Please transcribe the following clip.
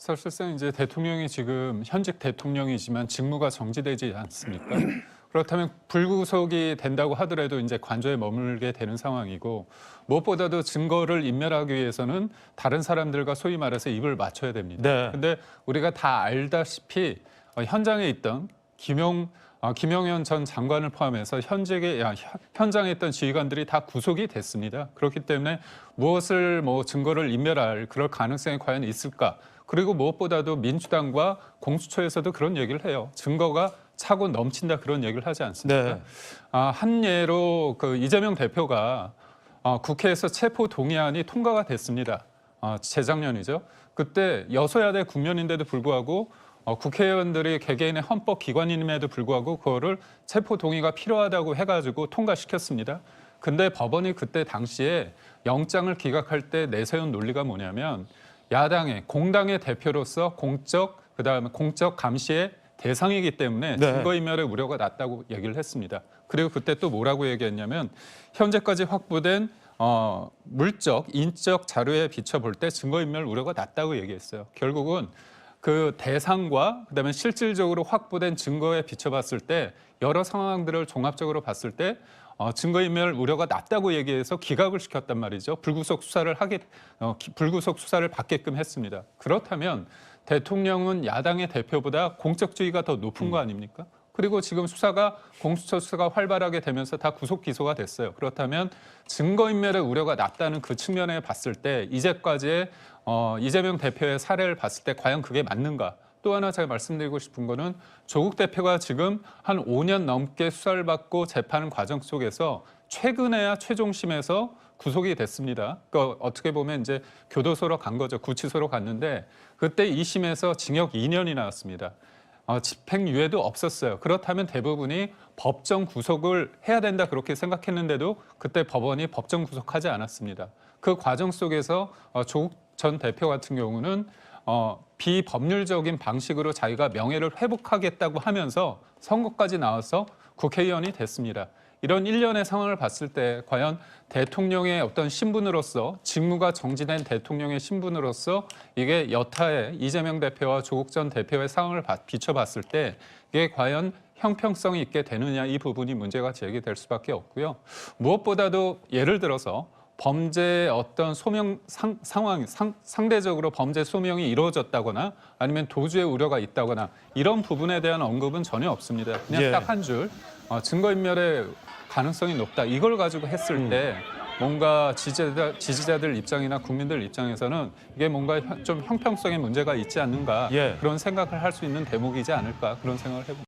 사실상 이제 대통령이 지금 현직 대통령이지만 직무가 정지되지 않습니까? 그렇다면 불구속이 된다고 하더라도 이제 관저에 머물게 되는 상황이고 무엇보다도 증거를 인멸하기 위해서는 다른 사람들과 소위 말해서 입을 맞춰야 됩니다. 네. 근데 우리가 다 알다시피 현장에 있던 김용현 전 장관을 포함해서 현장에 있던 지휘관들이 다 구속이 됐습니다. 그렇기 때문에 무엇을 증거를 인멸할 그럴 가능성이 과연 있을까? 그리고 무엇보다도 민주당과 공수처에서도 그런 얘기를 해요. 증거가 차고 넘친다 그런 얘기를 하지 않습니까? 네. 한 예로 그 이재명 대표가 국회에서 체포 동의안이 통과가 됐습니다. 재작년이죠. 그때 여소야대 국면인데도 불구하고 국회의원들이 개개인의 헌법 기관임에도 불구하고 그거를 체포 동의가 필요하다고 해가지고 통과시켰습니다. 근데 법원이 그때 당시에 영장을 기각할 때 내세운 논리가 뭐냐면 야당의 공당의 대표로서 그다음에 공적 감시의 대상이기 때문에 네. 증거인멸의 우려가 낮다고 얘기를 했습니다. 그리고 그때 또 뭐라고 얘기했냐면 현재까지 확보된 물적, 인적 자료에 비춰볼 때 증거인멸 우려가 낮다고 얘기했어요. 결국은 그 대상과 그다음에 실질적으로 확보된 증거에 비춰봤을 때 여러 상황들을 종합적으로 봤을 때 증거인멸 우려가 낮다고 얘기해서 기각을 시켰단 말이죠. 불구속 수사를 받게끔 했습니다. 그렇다면 대통령은 야당의 대표보다 공적주의가 더 높은 거 아닙니까? 그리고 지금 공수처 수사가 활발하게 되면서 다 구속 기소가 됐어요. 그렇다면 증거인멸의 우려가 낮다는 그 측면에 봤을 때 이제까지의 이재명 대표의 사례를 봤을 때 과연 그게 맞는가? 또 하나 제가 말씀드리고 싶은 거는 조국 대표가 지금 한 5년 넘게 수사를 받고 재판 과정 속에서 최근에야 최종심에서 구속이 됐습니다. 그러니까 어떻게 보면 이제 교도소로 간 거죠. 구치소로 갔는데 그때 2심에서 징역 2년이 나왔습니다. 집행유예도 없었어요. 그렇다면 대부분이 법정 구속을 해야 된다 그렇게 생각했는데도 그때 법원이 법정 구속하지 않았습니다. 그 과정 속에서 조국 전 대표 같은 경우는 비법률적인 방식으로 자기가 명예를 회복하겠다고 하면서 선거까지 나와서 국회의원이 됐습니다. 이런 일련의 상황을 봤을 때 과연 대통령의 어떤 신분으로서 직무가 정지된 대통령의 신분으로서 이게 여타의 이재명 대표와 조국 전 대표의 상황을 비춰봤을 때 이게 과연 형평성이 있게 되느냐 이 부분이 문제가 제기될 수밖에 없고요. 무엇보다도 예를 들어서 범죄의 어떤 상대적으로 범죄 소명이 이루어졌다거나 아니면 도주의 우려가 있다거나 이런 부분에 대한 언급은 전혀 없습니다. 그냥 예. 딱 한 줄 증거인멸의 가능성이 높다. 이걸 가지고 했을 때 뭔가 지지자들 입장이나 국민들 입장에서는 이게 뭔가 좀 형평성의 문제가 있지 않는가 예. 그런 생각을 할 수 있는 대목이지 않을까 그런 생각을 해봅니다.